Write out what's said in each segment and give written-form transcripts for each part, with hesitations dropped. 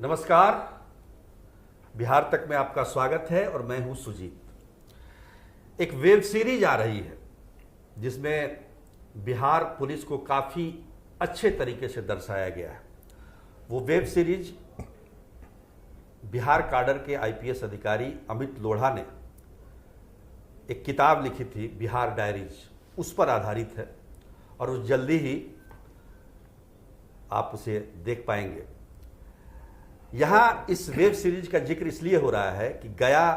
नमस्कार, बिहार तक में आपका स्वागत है और मैं हूं सुजीत। एक वेब सीरीज आ रही है जिसमें बिहार पुलिस को काफ़ी अच्छे तरीके से दर्शाया गया है। वो वेब सीरीज बिहार काडर के आईपीएस अधिकारी अमित लोढ़ा ने एक किताब लिखी थी, बिहार डायरीज, उस पर आधारित है और वो जल्दी ही आप उसे देख पाएंगे। यहाँ इस वेब सीरीज का जिक्र इसलिए हो रहा है कि गया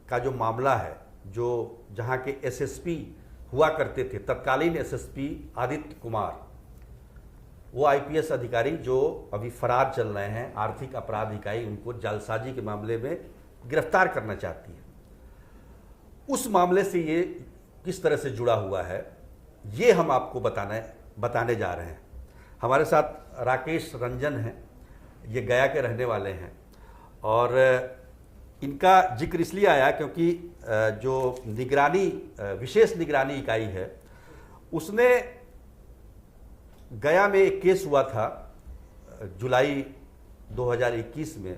का जो मामला है, जो जहाँ के एसएसपी हुआ करते थे, तत्कालीन एसएसपी आदित्य कुमार, वो आईपीएस अधिकारी जो अभी फरार चल रहे हैं, आर्थिक अपराध इकाई उनको जालसाजी के मामले में गिरफ्तार करना चाहती है। उस मामले से ये किस तरह से जुड़ा हुआ है, ये हम आपको बताने जा रहे हैं। हमारे साथ राकेश रंजन हैं, ये गया के रहने वाले हैं और इनका जिक्र इसलिए आया क्योंकि जो विशेष निगरानी इकाई है, उसने गया में एक केस हुआ था जुलाई 2021 में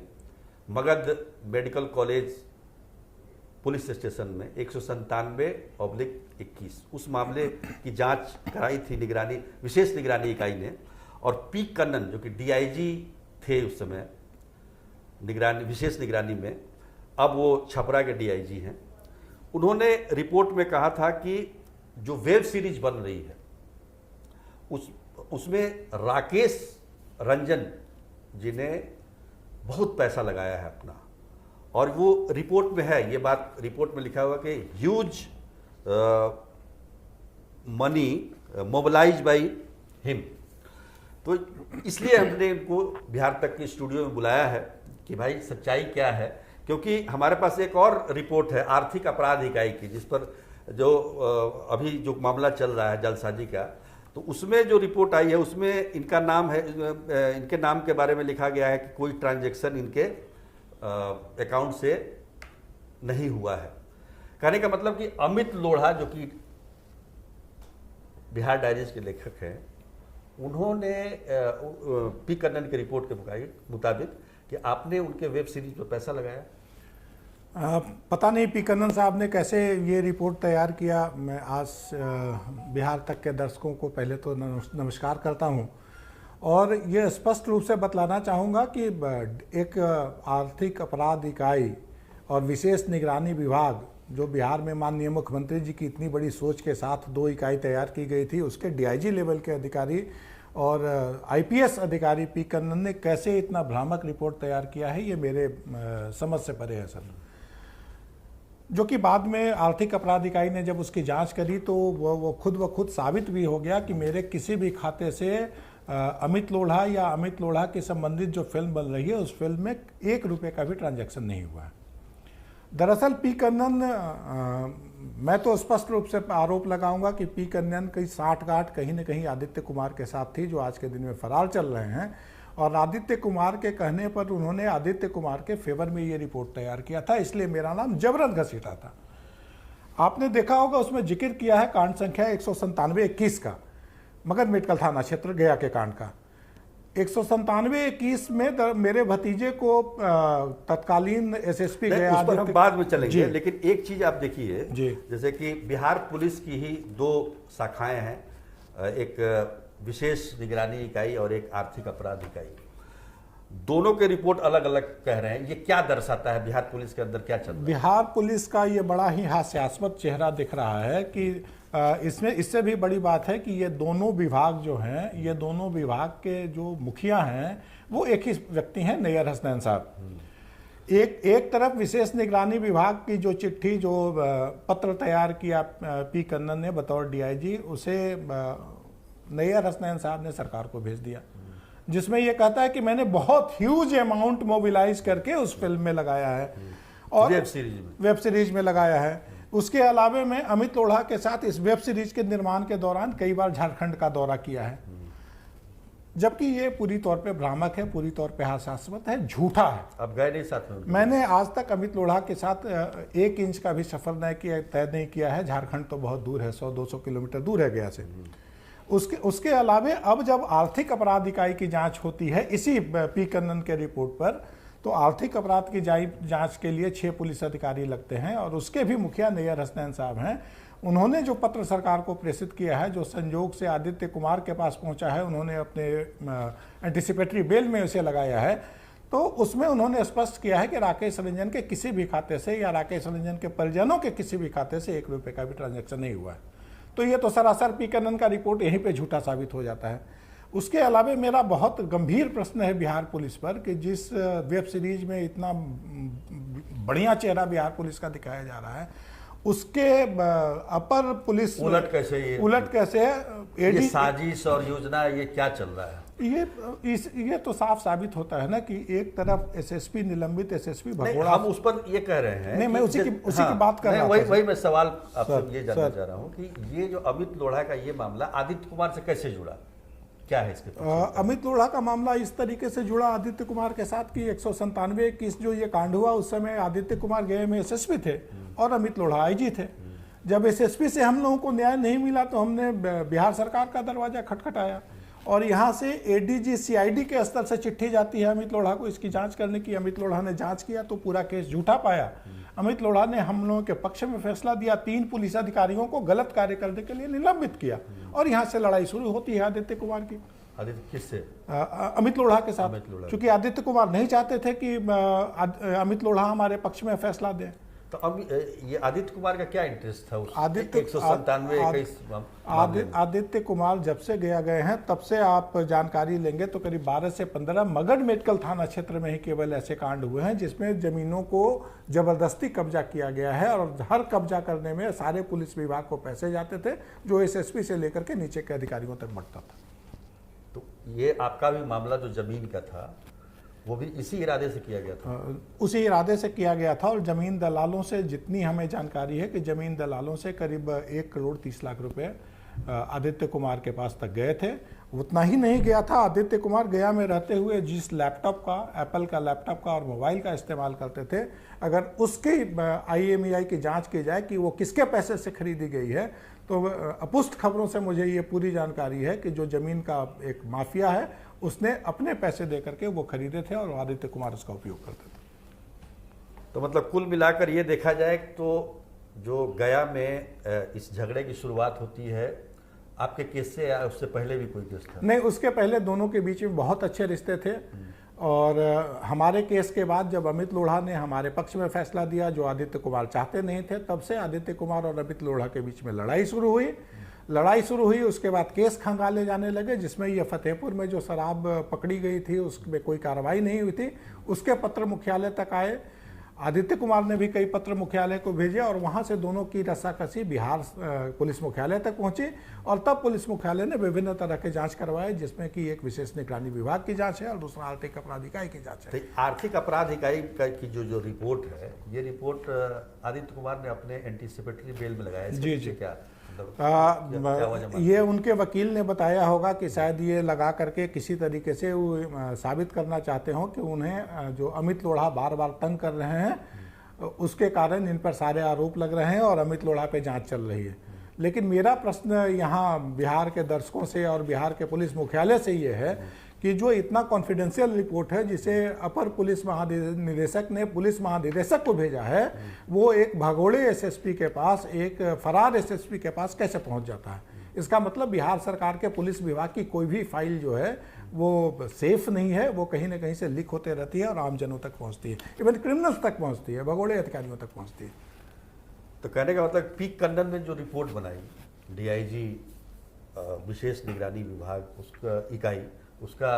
Magadh medical college police station में 197/21 उस मामले की जांच कराई थी विशेष निगरानी इकाई ने। और पी कन्नन जो कि डीआईजी थे उस समय विशेष निगरानी में, अब वो छपरा के डीआईजी हैं, उन्होंने रिपोर्ट में कहा था कि जो वेब सीरीज बन रही है उसमें राकेश रंजन जी ने बहुत पैसा लगाया है अपना, और वो रिपोर्ट में है, ये बात रिपोर्ट में लिखा हुआ कि huge money mobilise by him. तो इसलिए हमने इनको बिहार तक के स्टूडियो में बुलाया है कि भाई सच्चाई क्या है, क्योंकि हमारे पास एक और रिपोर्ट है आर्थिक अपराध इकाई की, जिस पर जो अभी जो मामला चल रहा है जालसाजी का, तो उसमें जो रिपोर्ट आई है उसमें इनका नाम है, इनके नाम के बारे में लिखा गया है कि कोई ट्रांजैक्शन इनके अकाउंट से नहीं हुआ है। कहने का मतलब कि अमित लोढ़ा जो कि बिहार डायरीज के लेखक हैं, उन्होंने पी कन्नन की रिपोर्ट के मुताबिक कि आपने उनके वेब सीरीज पर पैसा लगाया। पता नहीं पी कन्नन साहब ने कैसे ये रिपोर्ट तैयार किया। मैं आज बिहार तक के दर्शकों को पहले तो नमस्कार करता हूँ और ये स्पष्ट रूप से बतलाना चाहूँगा कि एक आर्थिक अपराध इकाई और विशेष निगरानी विभाग जो बिहार में माननीय मुख्यमंत्री जी की इतनी बड़ी सोच के साथ 2 इकाई तैयार की गई थी, उसके डीआईजी लेवल के अधिकारी और आईपीएस अधिकारी पी कन्नन ने कैसे इतना भ्रामक रिपोर्ट तैयार किया है, ये मेरे समझ से परे है सर। जो कि बाद में आर्थिक अपराध इकाई ने जब उसकी जांच करी तो वो खुद साबित भी हो गया कि मेरे किसी भी खाते से अमित लोढ़ा या अमित लोढ़ा के संबंधित जो फिल्म बन रही है उस फिल्म में 1 रुपये का भी ट्रांजैक्शन नहीं हुआ है। दरअसल पी कन्नन, मैं तो स्पष्ट रूप से आरोप लगाऊंगा कि पी कन्नन की साठगांठ कहीं न कहीं आदित्य कुमार के साथ थी, जो आज के दिन में फरार चल रहे हैं, और आदित्य कुमार के कहने पर उन्होंने आदित्य कुमार के फेवर में ये रिपोर्ट तैयार किया था, इसलिए मेरा नाम जबरन घसीटा था। आपने देखा होगा उसमें जिक्र किया है कांड संख्या 197/21 का, मगध मेडिकल थाना क्षेत्र गया के कांड का। 197/21 में मेरे भतीजे को तत्कालीन एसएसपी गया, उस पर हम बाद में चलेंगे, लेकिन एक चीज आप देखिए, जैसे कि बिहार पुलिस की ही 2 शाखाएं हैं, एक विशेष निगरानी इकाई और एक आर्थिक अपराध इकाई। दोनों के रिपोर्ट अलग अलग कह रहे हैं। ये क्या दर्शाता है बिहार पुलिस के अंदर क्या चल रहा है? बिहार पुलिस का ये बड़ा ही हास्यास्पद चेहरा दिख रहा है कि इसमें इससे भी बड़ी बात है कि ये दोनों विभाग जो हैं, ये दोनों विभाग के जो मुखिया हैं वो एक ही व्यक्ति हैं, नैयर हसनैन साहब। एक तरफ विशेष निगरानी विभाग की जो चिट्ठी, जो पत्र तैयार किया पी कन्नन ने बतौर डीआईजी, उसे नैयर हसनैन साहब ने सरकार को भेज दिया, जिसमें यह कहता है कि मैंने बहुत ह्यूज अमाउंट मोबिलाइज करके उस फिल्म में लगाया है और वेब सीरीज में लगाया है। उसके अलावे में अमित लोढ़ा के साथ इस वेब सीरीज के निर्माण के दौरान कई बार झारखंड का दौरा किया है, जबकि ये पूरी तौर पे भ्रामक है, पूरी तौर पे हास्यास्पद है, झूठा है। अब गए नहीं साथ में? मैंने आज तक अमित लोढ़ा के साथ 1 इंच का भी सफर तय नहीं किया है। झारखंड तो बहुत दूर है, 100-200 किलोमीटर दूर है गया से। उसके अलावे अब जब आर्थिक अपराध इकाई की जांच होती है इसी पी कन्नन के रिपोर्ट पर, तो आर्थिक अपराध की जांच के लिए 6 पुलिस अधिकारी लगते हैं और उसके भी मुखिया नैयर हसनैन साहब हैं। उन्होंने जो पत्र सरकार को प्रेषित किया है, जो संयोग से आदित्य कुमार के पास पहुंचा है, उन्होंने अपने एंटिसिपेटरी बेल में उसे लगाया है, तो उसमें उन्होंने स्पष्ट किया है कि राकेश रंजन के किसी भी खाते से या राकेश रंजन के परिजनों के किसी भी खाते से 1 रुपये का भी ट्रांजैक्शन नहीं हुआ है। तो ये तो सरासर पी कन्नन का रिपोर्ट यहीं पे झूठा साबित हो जाता है। उसके अलावा मेरा बहुत गंभीर प्रश्न है बिहार पुलिस पर कि जिस वेब सीरीज में इतना बढ़िया चेहरा बिहार पुलिस का दिखाया जा रहा है, उसके अपर पुलिस उलट कैसे है ये साजिश और योजना, ये क्या चल रहा है? ये तो साफ साबित होता है ना कि एक तरफ एसएसपी निलंबित एसएसपी भगोड़ा, हम उस पर ये कह रहे हैं, नहीं मैं उसी की बात कर रहा था। वही मैं सवाल आपसे ये जानना चाह रहा हूँ कि ये जो अमित लोढ़ा का ये मामला आदित्य कुमार से कैसे जुड़ा, क्या है इसके? अमित लोढ़ा का मामला इस तरीके से जुड़ा आदित्य कुमार के साथ कि 197 जो ये कांड हुआ उस समय आदित्य कुमार गए में एसएसपी थे और अमित लोढ़ा आईजी थे। जब एसएसपी से हम लोगों को न्याय नहीं मिला तो हमने बिहार सरकार का दरवाजा खटखटाया और यहाँ से एडीजी सीआईडी के स्तर से चिट्ठी जाती है अमित लोढ़ा को इसकी जांच करने की। अमित लोढ़ा ने जांच किया तो पूरा केस झूठा पाया। अमित लोढ़ा ने हम लोगों के पक्ष में फैसला दिया, 3 पुलिस अधिकारियों को गलत कार्य करने के लिए निलंबित किया और यहाँ से लड़ाई शुरू होती है आदित्य कुमार की। आदित्य किससे? अमित लोढ़ा के साथ, क्योंकि आदित्य कुमार नहीं चाहते थे कि अमित लोढ़ा हमारे पक्ष में फैसला दें। तो अब ये आदित्य कुमार का क्या इंटरेस्ट था उस आदित्य कुमार जब से गए हैं तब से आप जानकारी लेंगे तो करीब 12 से 15 मगध मेडिकल थाना क्षेत्र में ही केवल ऐसे कांड हुए हैं जिसमें जमीनों को जबरदस्ती कब्जा किया गया है और हर कब्जा करने में सारे पुलिस विभाग को पैसे जाते थे जो एसएसपी से लेकर के नीचे के अधिकारियों तक बढ़ता था। तो ये आपका भी मामला जो जमीन का था वो भी इसी इरादे से किया गया था? उसी इरादे से किया गया था और जमीन दलालों से जितनी हमें जानकारी है कि जमीन दलालों से करीब 1 करोड़ 30 लाख रुपए आदित्य कुमार के पास तक गए थे। उतना ही नहीं गया था, आदित्य कुमार गया में रहते हुए जिस लैपटॉप का, एप्पल का लैपटॉप का और मोबाइल का इस्तेमाल करते थे, अगर उसके IMEI की जांच की जाए कि वो किसके पैसे से खरीदी गई है तो अपुष्ट खबरों से मुझे ये पूरी जानकारी है कि जो जमीन का एक माफिया है उसने अपने पैसे दे करके वो खरीदे थे और आदित्य कुमार उसका उपयोग करते थे। तो मतलब कुल मिलाकर ये देखा जाए तो जो गया में इस झगड़े की शुरुआत होती है आपके केस से या उससे पहले भी कोई केस था? नहीं, उसके पहले दोनों के बीच में बहुत अच्छे रिश्ते थे और हमारे केस के बाद जब अमित लोढ़ा ने हमारे पक्ष में फैसला दिया जो आदित्य कुमार चाहते नहीं थे, तब से आदित्य कुमार और अमित लोढ़ा के बीच में लड़ाई शुरू हुई। उसके बाद केस खंगाले जाने लगे जिसमें ये फतेहपुर में जो शराब पकड़ी गई थी उसमें कोई कार्रवाई नहीं हुई थी, उसके पत्र मुख्यालय तक आए। आदित्य कुमार ने भी कई पत्र मुख्यालय को भेजे और वहां से दोनों की रस्साकसी बिहार पुलिस मुख्यालय तक पहुंची और तब पुलिस मुख्यालय ने विभिन्न तरह के जांच करवाए जिसमें कि एक विशेष निगरानी विभाग की जांच है और दूसरा आर्थिक अपराध इकाई की जांच है। तो आर्थिक अपराध इकाई की जो रिपोर्ट है, ये रिपोर्ट आदित्य कुमार ने अपने एंटीसिपेटरी बेल में लगाया। जी जी, क्या ये उनके वकील ने बताया होगा कि शायद ये लगा करके किसी तरीके से वो साबित करना चाहते हो कि उन्हें जो अमित लोढ़ा बार बार तंग कर रहे हैं उसके कारण इन पर सारे आरोप लग रहे हैं और अमित लोढ़ा पे जांच चल रही है। लेकिन मेरा प्रश्न यहाँ बिहार के दर्शकों से और बिहार के पुलिस मुख्यालय से ये है कि जो इतना कॉन्फिडेंशियल रिपोर्ट है जिसे अपर पुलिस महानिदेशक ने पुलिस महानिदेशक को भेजा है, वो एक भगोड़े एसएसपी के पास, एक फरार एसएसपी के पास कैसे पहुंच जाता है? इसका मतलब बिहार सरकार के पुलिस विभाग की कोई भी फाइल जो है वो सेफ नहीं है, वो कहीं ना कहीं से लीक होते रहती है और आमजनों तक पहुंचती है, इवन क्रिमिनल्स तक पहुंचती है, भगोड़े अधिकारियों तक पहुंचती है। तो कहने का मतलब पी कन्नन ने जो रिपोर्ट बनाई, डीआईजी विशेष निगरानी विभाग उसका इकाई, उसका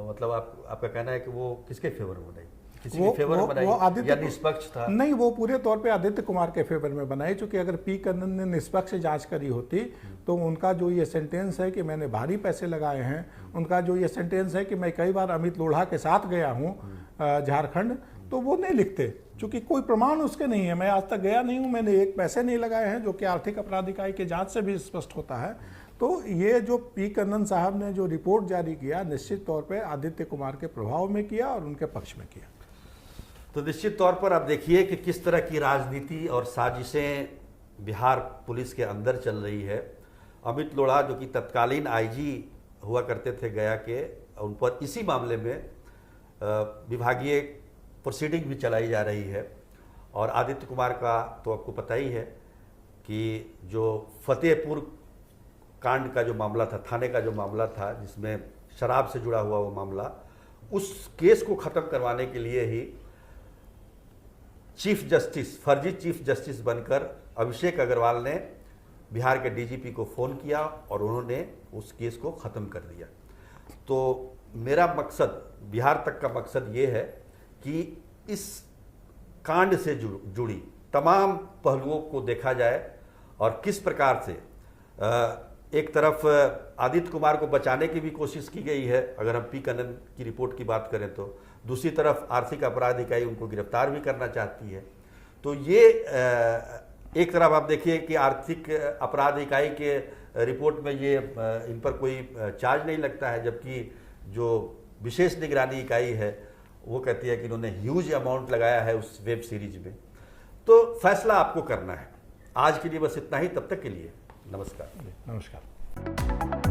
मतलब आपका कहना है कि वो किसके फेवर में बनाई? किसी के फेवर में बनाई या निष्पक्ष था? नहीं, वो पूरे तौर पे आदित्य कुमार के फेवर में बनाई, क्योंकि अगर पी कन्नन ने निष्पक्ष जांच करी होती तो उनका जो ये सेंटेंस है कि मैंने भारी पैसे लगाए हैं, उनका जो ये सेंटेंस है कि मैं कई बार अमित लोढ़ा के साथ गया हूँ झारखंड, तो वो नहीं लिखते, क्योंकि कोई प्रमाण उसके नहीं है। मैं आज तक गया नहीं हूँ, मैंने एक पैसे नहीं लगाए हैं, जो कि आर्थिक अपराध इकाई की जांच से भी स्पष्ट होता है। तो ये जो पी कन्नन साहब ने जो रिपोर्ट जारी किया, निश्चित तौर पे आदित्य कुमार के प्रभाव में किया और उनके पक्ष में किया। तो निश्चित तौर पर आप देखिए कि किस तरह की राजनीति और साजिशें बिहार पुलिस के अंदर चल रही है अमित लोढ़ा जो कि तत्कालीन आईजी हुआ करते थे गया के, उन पर इसी मामले में विभागीय प्रोसीडिंग भी चलाई जा रही है। और आदित्य कुमार का तो आपको पता ही है कि जो फतेहपुर कांड का जो मामला था, थाने का जो मामला था जिसमें शराब से जुड़ा हुआ वो मामला, उस केस को ख़त्म करवाने के लिए ही चीफ जस्टिस, फर्जी चीफ जस्टिस बनकर अभिषेक अग्रवाल ने बिहार के डीजीपी को फ़ोन किया और उन्होंने उस केस को ख़त्म कर दिया। तो मेरा मकसद, बिहार तक का मकसद ये है कि इस कांड से जुड़ी तमाम पहलुओं को देखा जाए और किस प्रकार से एक तरफ आदित्य कुमार को बचाने की भी कोशिश की गई है, अगर हम पी कन्नन की रिपोर्ट की बात करें तो, दूसरी तरफ आर्थिक अपराध इकाई उनको गिरफ्तार भी करना चाहती है। तो ये एक तरफ आप देखिए कि आर्थिक अपराध इकाई के रिपोर्ट में ये इन पर कोई चार्ज नहीं लगता है, जबकि जो विशेष निगरानी इकाई है वो कहती है कि इन्होंने ह्यूज अमाउंट लगाया है उस वेब सीरीज में। तो फैसला आपको करना है। आज के लिए बस इतना ही, तब तक के लिए नमस्कार। नमस्कार।